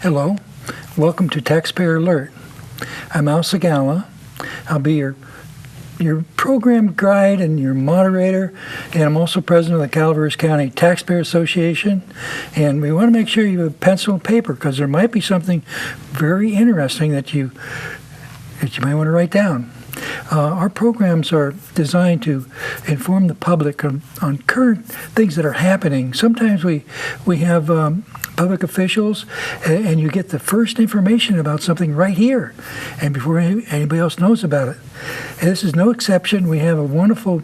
Hello, welcome to Taxpayer Alert. I'm Segalla. I'll be your program guide and your moderator, and I'm also president of the Calaveras County Taxpayer Association. And we want to make sure you have pencil and paper because there might be something very interesting that you might want to write down. Our programs are designed to inform the public on current things that are happening. Sometimes we have public officials, and you get the first information about something right here, and before anybody else knows about it. And this is no exception. We have a wonderful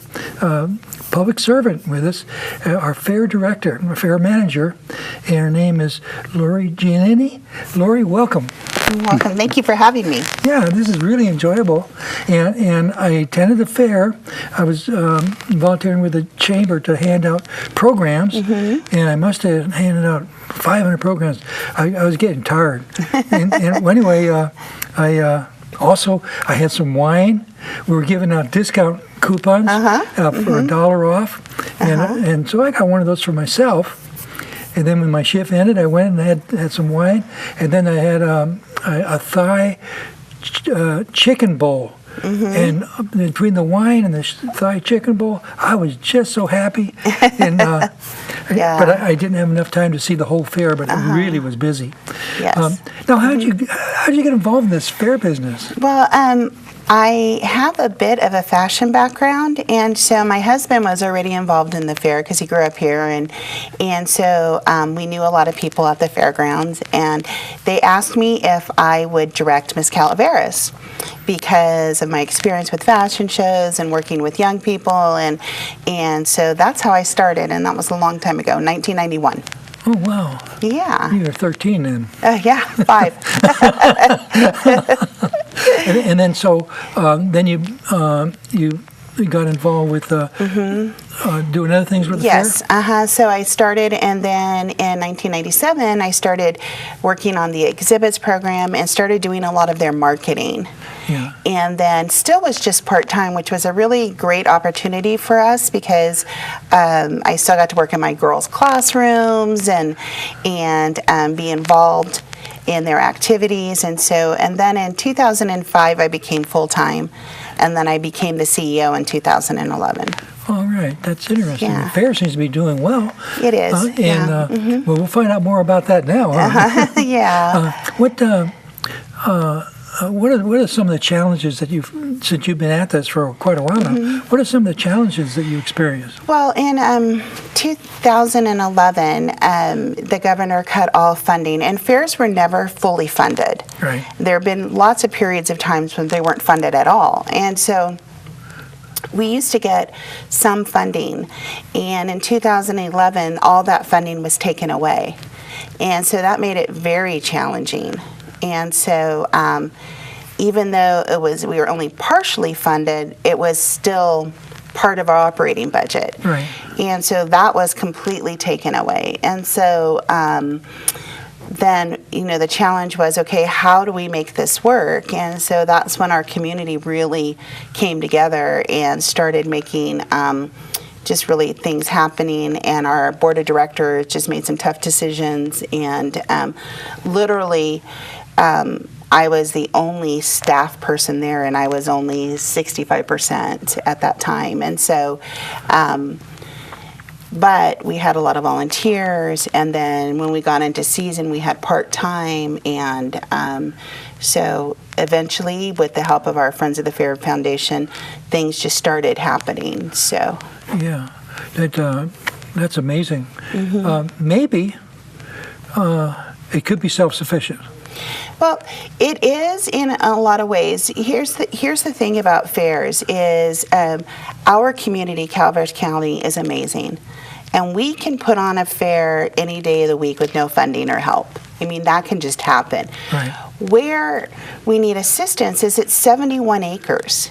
public servant with us, our fair director, our fair manager, and her name is Laurie Giannini. Laurie, welcome. Welcome. Thank you for having me. Yeah, this is really enjoyable. And I attended the fair. I was volunteering with the chamber to hand out programs, and I must have handed out 500 programs. I was getting tired. and anyway, I had some wine. We were giving out discount coupons for $1 off, and so I got one of those for myself. And then when my shift ended, I went and had some wine, and then I had a thigh chicken bowl. And between the wine and the thigh chicken bowl, I was just so happy. And but I didn't have enough time to see the whole fair, but it really was busy. Yes. Now, how did you get involved in this fair business? Well, I have a bit of a fashion background, and so my husband was already involved in the fair because he grew up here, and so we knew a lot of people at the fairgrounds, and they asked me if I would direct Miss Calaveras because of my experience with fashion shows and working with young people, and so that's how I started, and that was a long time ago, 1991. Oh, wow. Yeah. You were 13 then. Yeah, 5. and then so then you got involved with doing other things with the fair? Yes. So I started, and then in 1997, I started working on the exhibits program and started doing a lot of their marketing. Yeah. And then still was just part-time, which was a really great opportunity for us because I still got to work in my girls' classrooms and be involved in their activities. And then in 2005, I became full-time, and then I became the CEO in 2011. All right, that's interesting. Yeah. The fair seems to be doing well. It is. Well, we'll find out more about that now. Huh? Yeah. What are some of the challenges that since you've been at this for quite a while now, what are some of the challenges that you experienced? Well, in 2011, the governor cut all funding, and fairs were never fully funded. Right. There have been lots of periods of times when they weren't funded at all. And so we used to get some funding, and in 2011, all that funding was taken away. And so that made it very challenging. And so even though we were only partially funded, it was still part of our operating budget. Right. And so that was completely taken away. And so then, the challenge was, okay, how do we make this work? And so that's when our community really came together and started making just really things happening, and our board of directors just made some tough decisions, and literally I was the only staff person there, and I was only 65% at that time. And so but we had a lot of volunteers, and then when we got into season, we had part-time, and so eventually, with the help of our Friends of the Fair Foundation, things just started happening. So yeah, that's amazing. Maybe it could be self-sufficient. Well, it is in a lot of ways. Here's the thing about fairs is our community, Calaveras County, is amazing. And we can put on a fair any day of the week with no funding or help. I mean, that can just happen. Right. Where we need assistance is it's 71 acres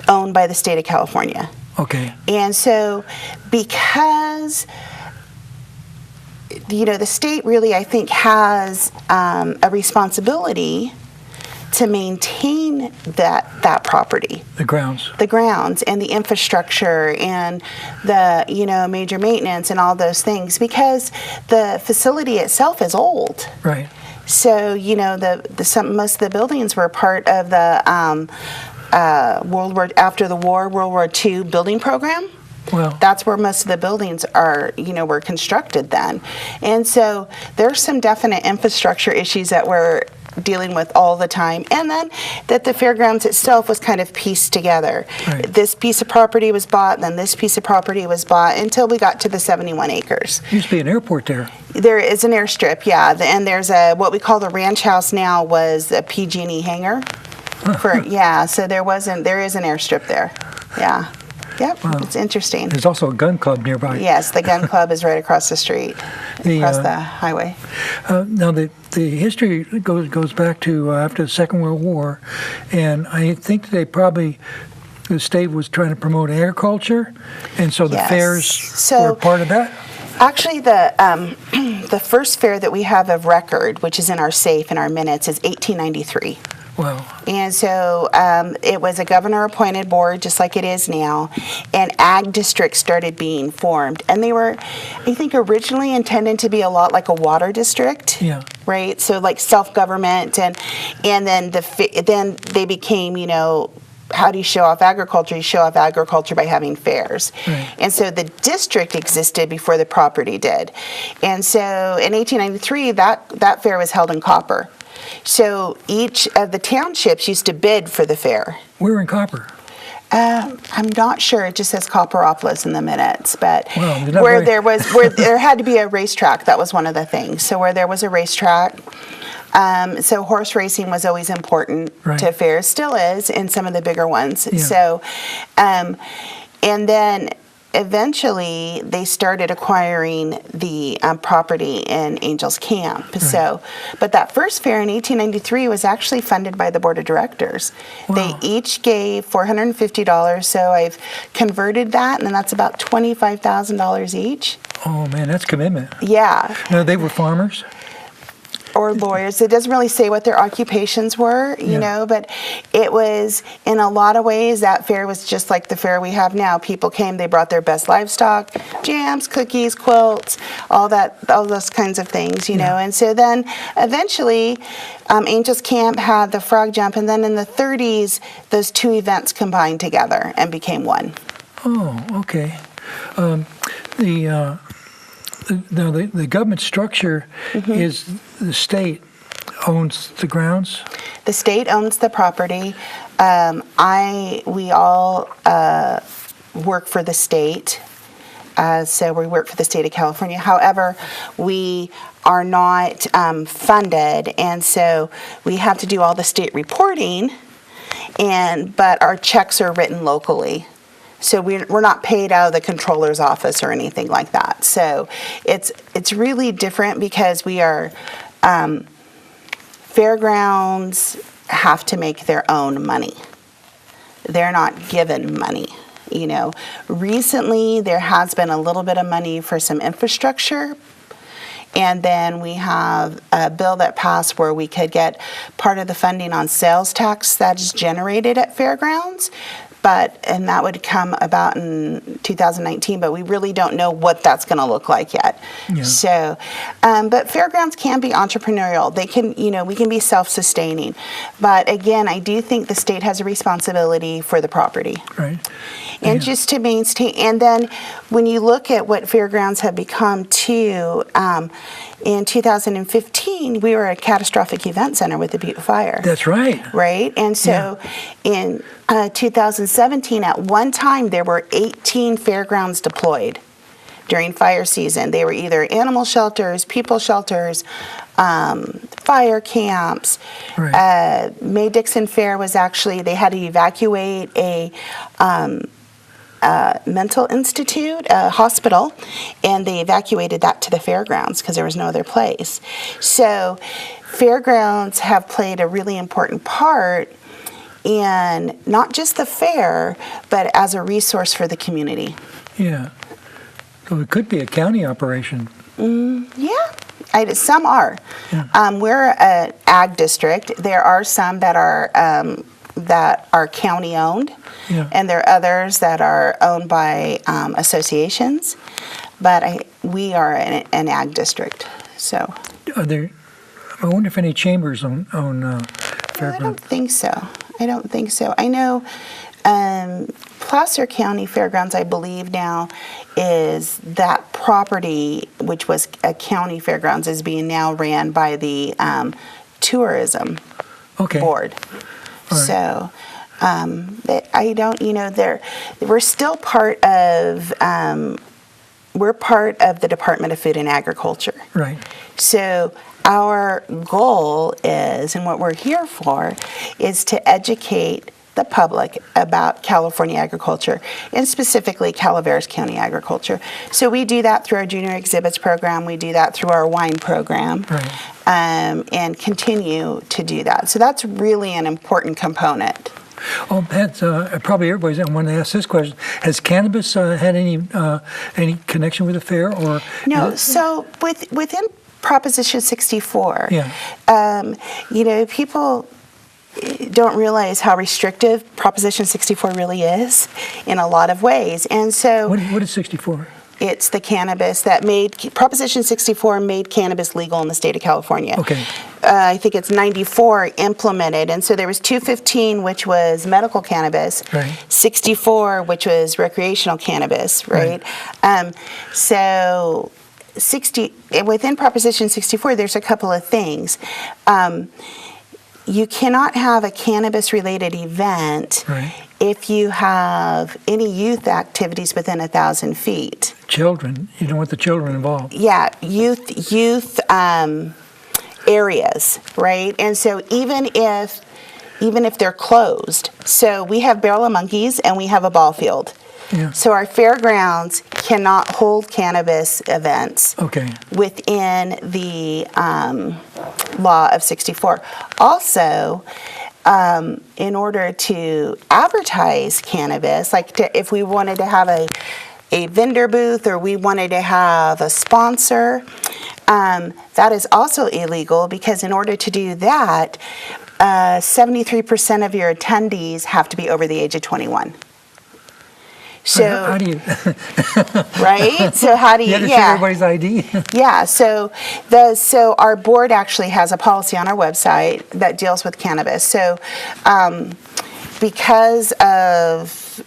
owned by the state of California. Okay. And so because, the state really, I think, has a responsibility to maintain that property. The grounds. The grounds and the infrastructure and the, major maintenance and all those things, because the facility itself is old. Right. So, most of the buildings were part of the World War II building program. Well, That's where most of the buildings are, were constructed then. And so there's some definite infrastructure issues that we're dealing with all the time. And then that the fairgrounds itself was kind of pieced together. Right. This piece of property was bought, then this piece of property was bought until we got to the 71 acres. used to be an airport there. There is an airstrip, yeah. And there's what we call the ranch house now was a PG&E hangar. So there is an airstrip there. Yeah. Yep, Wow. It's interesting. There's also a gun club nearby. Yes, the gun club is right across the street, across the highway. Now, the history goes back to after the Second World War, and I think the state was trying to promote agriculture, and so the Yes. fairs were part of that? Actually, the first fair that we have of record, which is in our safe, in our minutes, is 1893. Wow. And so it was a governor-appointed board, just like it is now, and ag districts started being formed. And they were, I think, originally intended to be a lot like a water district. Yeah. Right? So like self-government, and then then they became, how do you show off agriculture? You show off agriculture by having fairs. Right. And so the district existed before the property did. And so in 1893, that fair was held in Copper. So each of the townships used to bid for the fair. We're in Copper. I'm not sure. It just says Copperopolis in the minutes, but Well, you're not where very- where there had to be a racetrack. That was one of the things. So where there was a racetrack. So horse racing was always important Right. to fairs, still is in some of the bigger ones. Yeah. So, and then eventually they started acquiring the property in Angels Camp. So, but that first fair in 1893 was actually funded by the board of directors. Wow. They each gave $450. So I've converted that, and that's about $25,000 each. Oh, man, that's commitment. Yeah. No, they were farmers? Or lawyers. It doesn't really say what their occupations were, but it was, in a lot of ways, that fair was just like the fair we have now. People came, they brought their best livestock, jams, cookies, quilts, all those kinds of things, And so then eventually, Angels Camp had the frog jump, and then in the 30s, those two events combined together and became one. Oh, okay. Now, the government structure is the state owns the grounds? The state owns the property. We all work for the state. So we work for the state of California. However, we are not funded, and so we have to do all the state reporting, but our checks are written locally. So we're not paid out of the controller's office or anything like that. So it's really different because we are fairgrounds have to make their own money. They're not given money. Recently there has been a little bit of money for some infrastructure. And then we have a bill that passed where we could get part of the funding on sales tax that is generated at fairgrounds. And that would come about in 2019, but we really don't know what that's going to look like yet. Yeah. So, but fairgrounds can be entrepreneurial. They can, we can be self-sustaining. But again, I do think the state has a responsibility for the property. Right. And just to maintain, and then when you look at what fairgrounds have become too, in 2015, we were a catastrophic event center with the Butte Fire. That's right. Right? And so in 2017, at one time, there were 18 fairgrounds deployed during fire season. They were either animal shelters, people shelters, fire camps. Right. May Dixon Fair was actually, they had to evacuate a mental institute, a hospital, and they evacuated that to the fairgrounds because there was no other place. So fairgrounds have played a really important part in not just the fair, but as a resource for the community. Yeah. So it could be a county operation. Yeah, some are. Yeah. We're an ag district. There are some that are county owned, Yeah. and there are others that are owned by associations. But we are an ag district. So Are there? I wonder if any chambers own I fairgrounds. don't think so. I know Placer County Fairgrounds, I believe now, is that property, which was a county fairgrounds, is being now ran by the tourism Okay. board. All right. So I don't, we're still part of, we're part of the Department of Food and Agriculture. Right. So our goal is, and what we're here for, is to educate the public about California agriculture, and specifically Calaveras County agriculture. So we do that through our junior exhibits program, we do that through our wine program, Right. And continue to do that. So that's really an important component. Oh, that's probably everybody's going to ask this question. Has cannabis had any connection with the fair, or No, so within Proposition 64, Yeah. People don't realize how restrictive Proposition 64 really is in a lot of ways. And so what is 64? it's the cannabis that Proposition 64 made cannabis legal in the state of California. Okay. I think it's 94 implemented. And so there was 215, which was medical cannabis, Right. 64, which was recreational cannabis, right? So within Proposition 64, there's a couple of things. You cannot have a cannabis-related event Right. if you have any youth activities within 1,000 feet. Children. You don't want the children involved. Yeah, youth areas, right? And so even if they're closed, so we have Barrel of Monkeys and we have a ball field. Yeah. So our fairgrounds cannot hold cannabis events Okay. within the law of 64. Also, in order to advertise cannabis, if we wanted to have a vendor booth or we wanted to have a sponsor, that is also illegal, because in order to do that, 73% of your attendees have to be over the age of 21. So How do you? right? So how do you? You have to check everybody's ID. Yeah. So our board actually has a policy on our website that deals with cannabis. So because of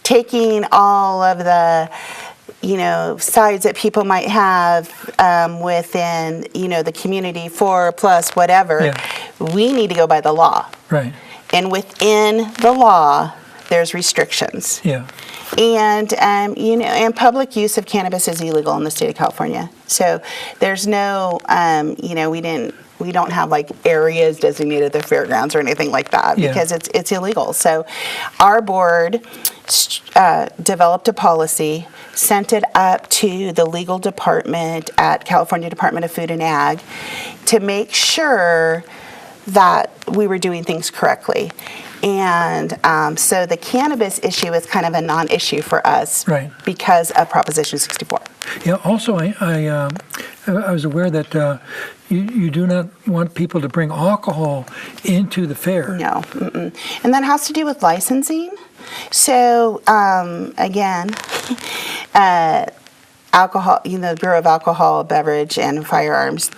taking all of the sides that people might have within the community, 4+ whatever, we need to go by the law. Right. And within the law, there's restrictions. Yeah. And and public use of cannabis is illegal in the state of California. So there's no we don't have like areas designated at the fairgrounds or anything like that, because it's illegal. So our board developed a policy, sent it up to the legal department at California Department of Food and Ag to make sure that we were doing things correctly. And so the cannabis issue is kind of a non-issue for us, Right. because of Proposition 64. Yeah. Also, I was aware that you do not want people to bring alcohol into the fair. No. Mm-mm. And that has to do with licensing. So, again, alcohol, the Bureau of Alcohol, Beverage, and Firearms,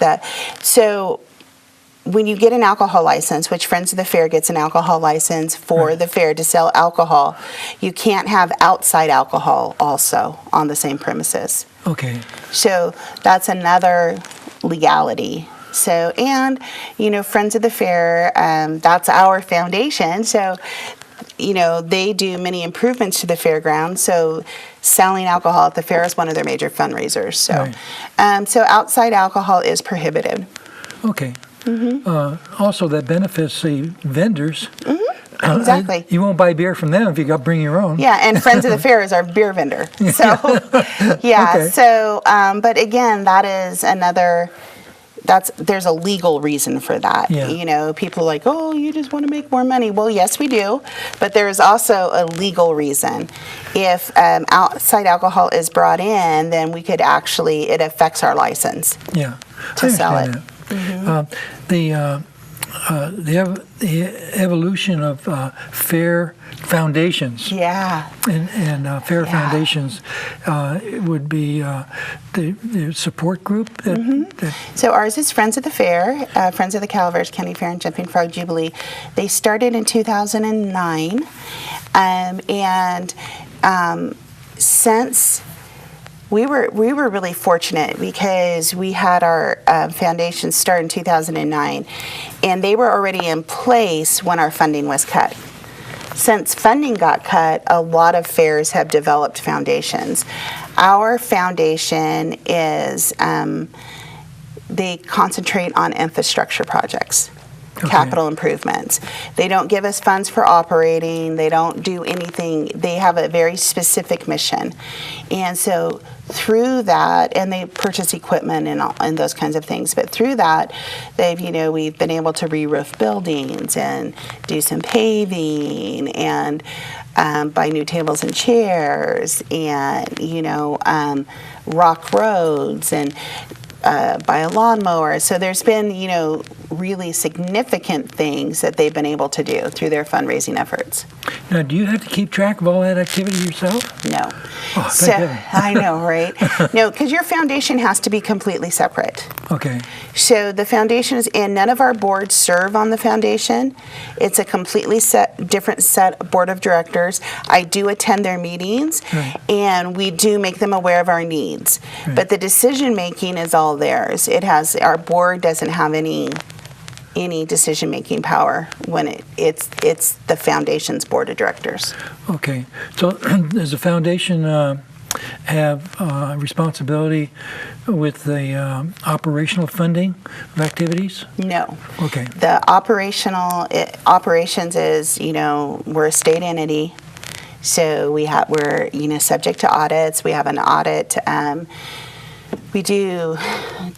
so when you get an alcohol license, which Friends of the Fair gets an alcohol license for the fair to sell alcohol, you can't have outside alcohol also on the same premises. Okay. So that's another legality. So, and, Friends of the Fair, that's our foundation. So, they do many improvements to the fairground. So selling alcohol at the fair is one of their major fundraisers. So, so outside alcohol is prohibited. Okay. Also, that benefits the vendors Exactly. You won't buy beer from them if you bring your own. Yeah, and Friends of the Fair is our beer vendor. So, yeah. Okay. So, but again, that is another. There's a legal reason for that. Yeah. You know, people are like, oh, you just want to make more money. Well, yes, we do, but there is also a legal reason. If outside alcohol is brought in, then we could actually, it affects our license. Yeah. To sell it. The evolution of fair foundations. Yeah. And fair foundations would be the support group. So ours is Friends of the Fair, Friends of the Calaveras County Fair and Jumping Frog Jubilee. They started in 2009, and since we were really fortunate because we had our foundation start in 2009, and they were already in place when our funding was cut. Since funding got cut, a lot of fairs have developed foundations. Our foundation is, they concentrate on infrastructure projects. Okay. Capital improvements. They don't give us funds for operating. They don't do anything. They have a very specific mission. And so through that, and they purchase equipment and those kinds of things, but through that, we've been able to re-roof buildings and do some paving and buy new tables and chairs and, rock roads and buy a lawnmower. So there's been, really significant things that they've been able to do through their fundraising efforts. Now, do you have to keep track of all that activity yourself? No. Oh, thank heaven. I know, right? No, because your foundation has to be completely separate. Okay. So the foundation is, and none of our boards serve on the foundation. It's a completely different set board of directors. I do attend their meetings, right. And we do make them aware of our needs. Right. But the decision making is all theirs. Our board doesn't have any decision-making power when it's the foundation's board of directors. Okay. So does the foundation have responsibility with the operational funding of activities? No. Okay. The operations is, we're a state entity, so we're subject to audits. We have an audit. We do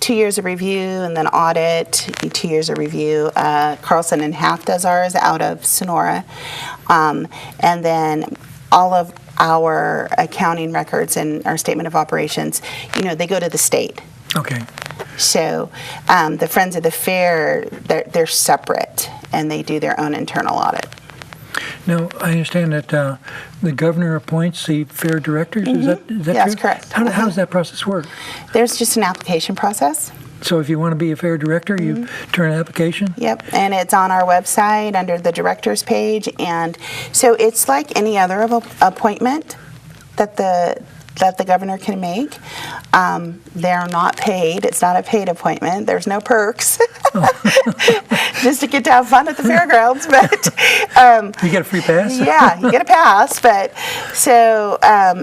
2 years of review and then audit, 2 years of review. Carlson and Half does ours out of Sonora. And then all of our accounting records and our statement of operations, they go to the state. Okay. So the Friends of the Fair, they're separate and they do their own internal audit. Now, I understand that the governor appoints the fair directors. Mm-hmm. Is that yeah, true? That's correct. How does that process work? There's just an application process. So if you want to be a fair director, you turn an application? Yep, and it's on our website under the directors page. And so it's like any other appointment that the governor can make. They're not paid. It's not a paid appointment. There's no perks. Just to get to have fun at the fairgrounds. But you get a free pass? Yeah, you get a pass. But so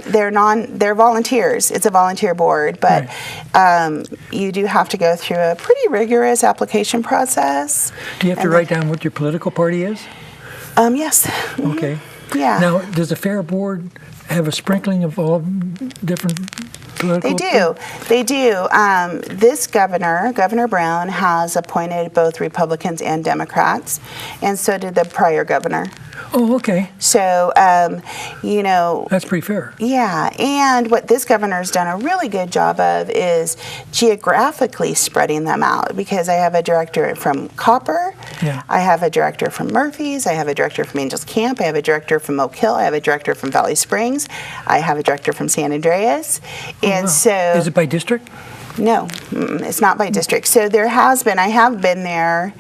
they're volunteers. It's a volunteer board, but right. You do have to go through a pretty rigorous application process. Do you have to write down what your political party is? Yes. Okay. Yeah. Now, does the fair board have a sprinkling of all different political? They do. This Governor Brown, has appointed both Republicans and Democrats, and so did the prior governor. Oh, okay. So, That's pretty fair. Yeah, and what this governor's done a really good job of is geographically spreading them out, because I have a director from Copper, yeah. I have a director from Murphy's, I have a director from Angels Camp, I have a director from Oak Hill, I have a director from Valley Springs, I have a director from San Andreas, and so... Is it by district? No, it's not by district. So I have been there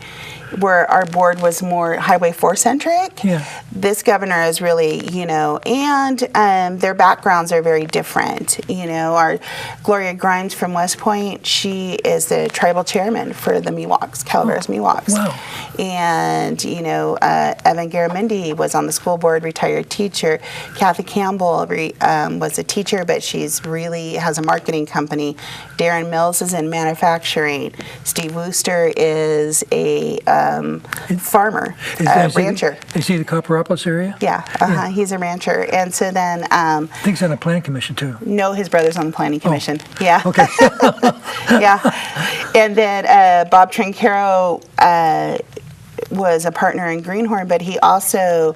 where our board was more Highway 4 centric. Yeah. This governor is really, and their backgrounds are very different. Our Gloria Grimes from West Point, she is the tribal chairman for the Miwoks, Calaveras Miwoks. Wow. And, Evan Garamendi was on the school board, retired teacher. Kathy Campbell was a teacher, but she's really has a marketing company. Darren Mills is in manufacturing. Steve Wooster is a farmer, rancher. Is he the Copperopolis area? Yeah, he's a rancher. And so then... I think he's on the planning commission, too. No, his brother's on the planning commission. Yeah. Okay. Yeah. And then Bob Trincaro was a partner in Greenhorn, but he also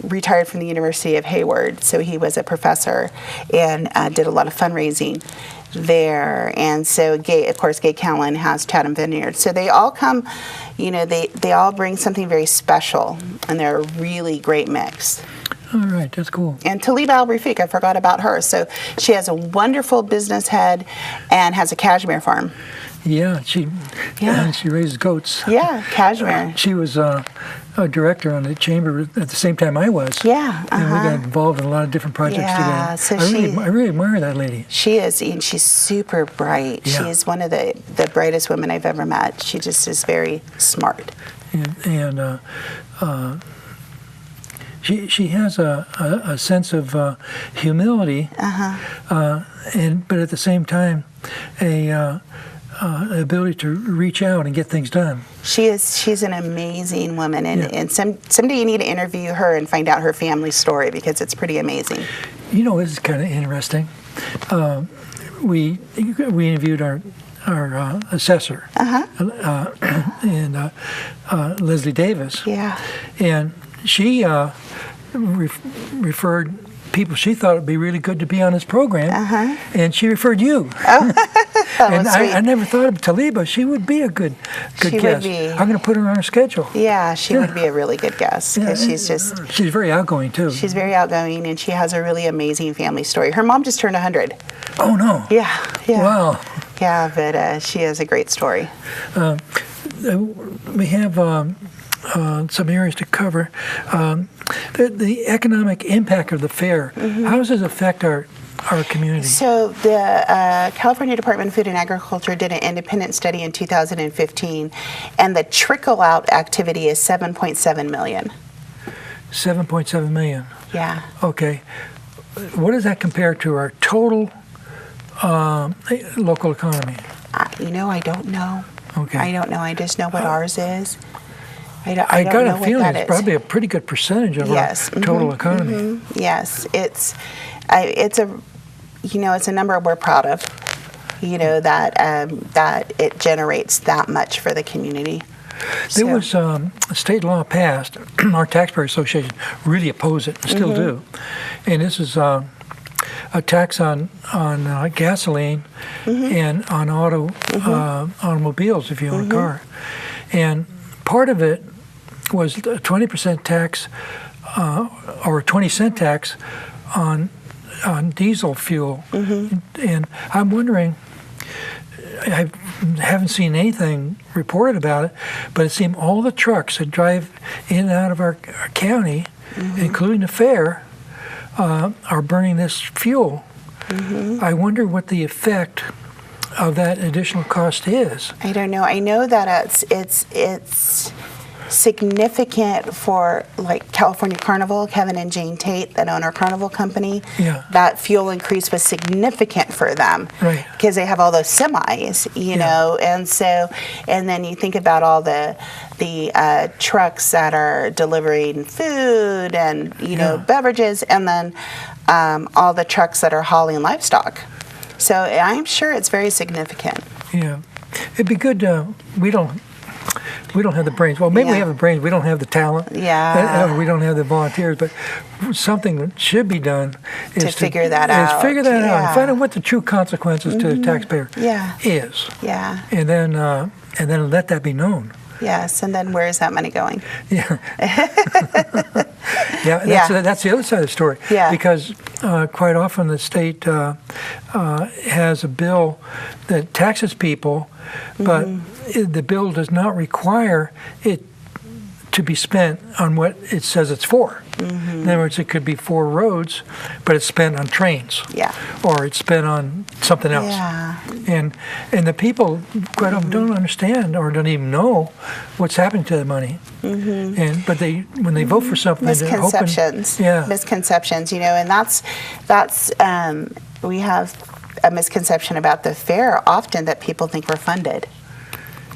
retired from the University of Hayward, so he was a professor and did a lot of fundraising there. And so Gay Callan has Chatham Vineyard. So they all come, they all bring something very special, and they're a really great mix. All right, that's cool. And Taliba Al-Rafiq, I forgot about her. So she has a wonderful business head and has a cashmere farm. Yeah, she raises goats. Yeah, cashmere. She was a director on the chamber at the same time I was. Yeah, and we got involved in a lot of different projects together. So I really admire that lady. She is, and she's super bright. Yeah. She's one of the brightest women I've ever met. She just is very smart. And she has a sense of humility, but at the same time, a ability to reach out and get things done. She's an amazing woman, and someday you need to interview her and find out her family story, because it's pretty amazing. This is kind of interesting. We interviewed our assessor, and Leslie Davis. Yeah. And she referred people she thought would be really good to be on this program, and she referred you. And I never thought of Taliba. She would be a good she guest. Would be. I'm going to put her on her schedule. Yeah, she would be a really good guest, because she's very outgoing too. She's very outgoing, and she has a really amazing family story. Her mom just turned 100. Oh no. Yeah. Wow. Yeah, but she has a great story. We have some areas to cover. The economic impact of the fair. How does this affect our community? So the California Department of Food and Agriculture did an independent study in 2015, and the trickle-out activity is $7.7 million. $7.7 million. Yeah. Okay. What does that compare to our total local economy? I don't know. Okay. I don't know. I just know what ours is. I don't got know a feeling what it's probably a pretty good percentage of our total economy. Yes, it's a number we're proud of. That it generates that much for the community. There was a state law passed. Our Taxpayer Association really opposed it, and still do. And this is a tax on gasoline and on automobiles if you own a car. And part of it was a 20% tax or a 20-cent tax on diesel fuel. And I'm wondering, I haven't seen anything reported about it, but it seemed all the trucks that drive in and out of our county, including the fair, are burning this fuel. I wonder what the effect of that additional cost is. I don't know. I know that it's significant for, like, California Carnival, Kevin and Jane Tate that own our Carnival company. Yeah. That fuel increase was significant for them. Right. Because they have all those semis, you know, and then you think about all the trucks that are delivering food and, beverages, and then all the trucks that are hauling livestock. So I'm sure it's very significant. Yeah. It'd be good, we don't have the brains. Well, maybe we have the brains. We don't have the talent. Yeah. We don't have the volunteers. But something that should be done is to figure that out. Figure that out and find out what the true consequences to the taxpayer is. Yeah. And then let that be known. Yes, and then where is that money going? Yeah. That's the other side of the story. Yeah. Because quite often the state has a bill that taxes people, but the bill does not require it to be spent on what it says it's for. In other words, it could be for roads, but it's spent on trains. Yeah. Or it's spent on something else. Yeah. And the people quite often don't understand or don't even know what's happening to the money. But when they vote for something, misconceptions. Misconceptions, and that's we have a misconception about the fair often, that people think we're funded.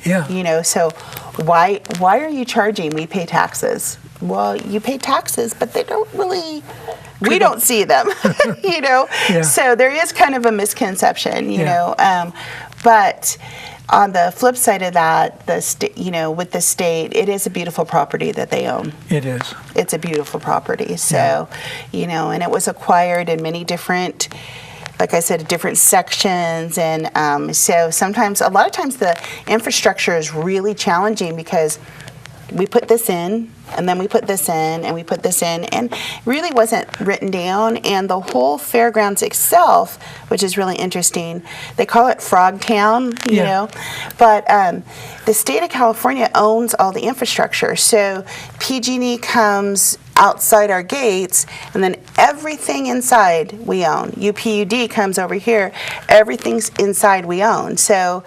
Yeah. You know, so why are you charging? We pay taxes. Well, you pay taxes, but they don't really, we don't see them, you know? Yeah. So there is kind of a misconception, you know? But on the flip side of that, with the state, it is a beautiful property that they own. It is. It's a beautiful property. So, you know, and it was acquired in many different, like I said, different sections. And so sometimes, a lot of times the infrastructure is really challenging because we put this in, and then we put this in, and we put this in, and really wasn't written down. And the whole fairgrounds itself, which is really interesting, they call it Frog Town, you know, but the state of California owns all the infrastructure. So PG&E comes outside our gates, and then everything inside we own. UPUD comes over here, everything's inside we own. So,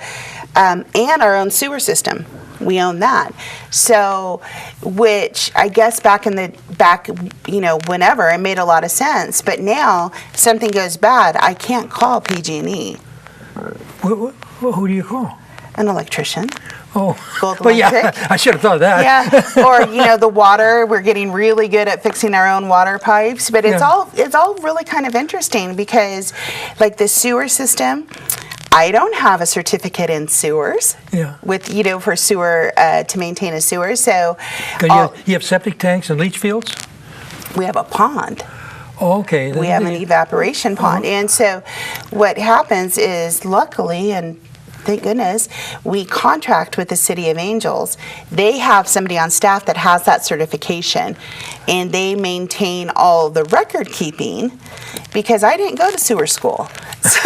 and our own sewer system. We own that. So, which I guess back, you know, whenever, it made a lot of sense. But now, if something goes bad, I can't call PG&E. Who do you call? An electrician. Oh, Gold well, Electric. yeah, I should have thought of that. Yeah, or you know, the water. We're getting really good at fixing our own water pipes, but it's all really kind of interesting because, like the sewer system, I don't have a certificate in sewers. Yeah. With for sewer to maintain a sewer, so you have septic tanks and leach fields. We have a pond. Okay. We have an evaporation pond, and so what happens is, luckily, and thank goodness, we contract with the City of Angels. They have somebody on staff that has that certification, and they maintain all the record keeping because I didn't go to sewer school. So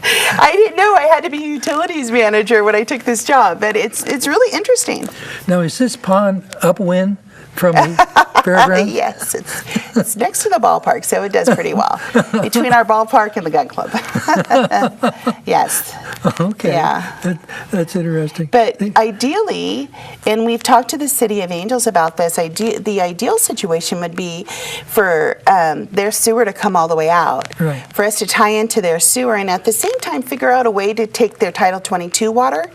I didn't know I had to be a utilities manager when I took this job, but it's really interesting. Now, is this pond upwind from the fairgrounds? Yes, it's next to the ballpark, so it does pretty well. Between our ballpark and the gun club. Yes. Okay. Yeah. That's interesting. But ideally, and we've talked to the City of Angels about this, the ideal situation would be for their sewer to come all the way out. Right. For us to tie into their sewer and at the same time figure out a way to take their Title 22 water.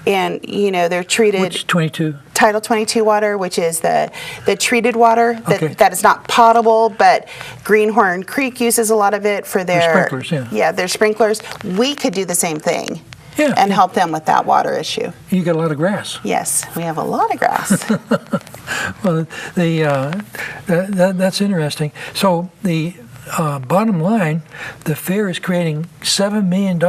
And, you know, they're treated... Which 22? Title 22 water, which is the treated water that is not potable, but Greenhorn Creek uses a lot of it for their sprinklers. Yeah, their sprinklers. We could do the same thing and help them with that water issue. You got a lot of grass. Yes, we have a lot of grass. Well, that's interesting. So the bottom line, the fair is creating $7 million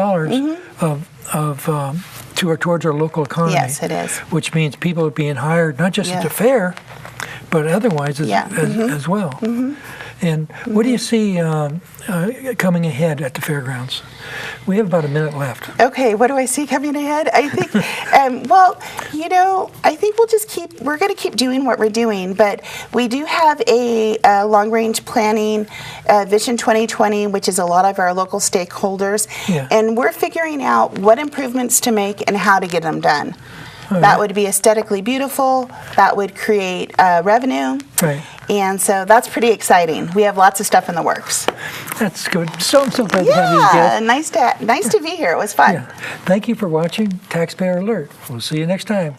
towards our local economy. Yes, it is. Which means people are being hired not just at the fair, but otherwise as well. And what do you see coming ahead at the fairgrounds? We have about a minute left. Okay, what do I see coming ahead? I think, well, you know, I think we're going to keep doing what we're doing, but we do have a long-range planning, Vision 2020, which is a lot of our local stakeholders, and we're figuring out what improvements to make and how to get them done. That would be aesthetically beautiful. That would create revenue. Right. And so that's pretty exciting. We have lots of stuff in the works. That's good. So glad to have you again. Nice to be here. It was fun. Thank you for watching Taxpayer Alert. We'll see you next time.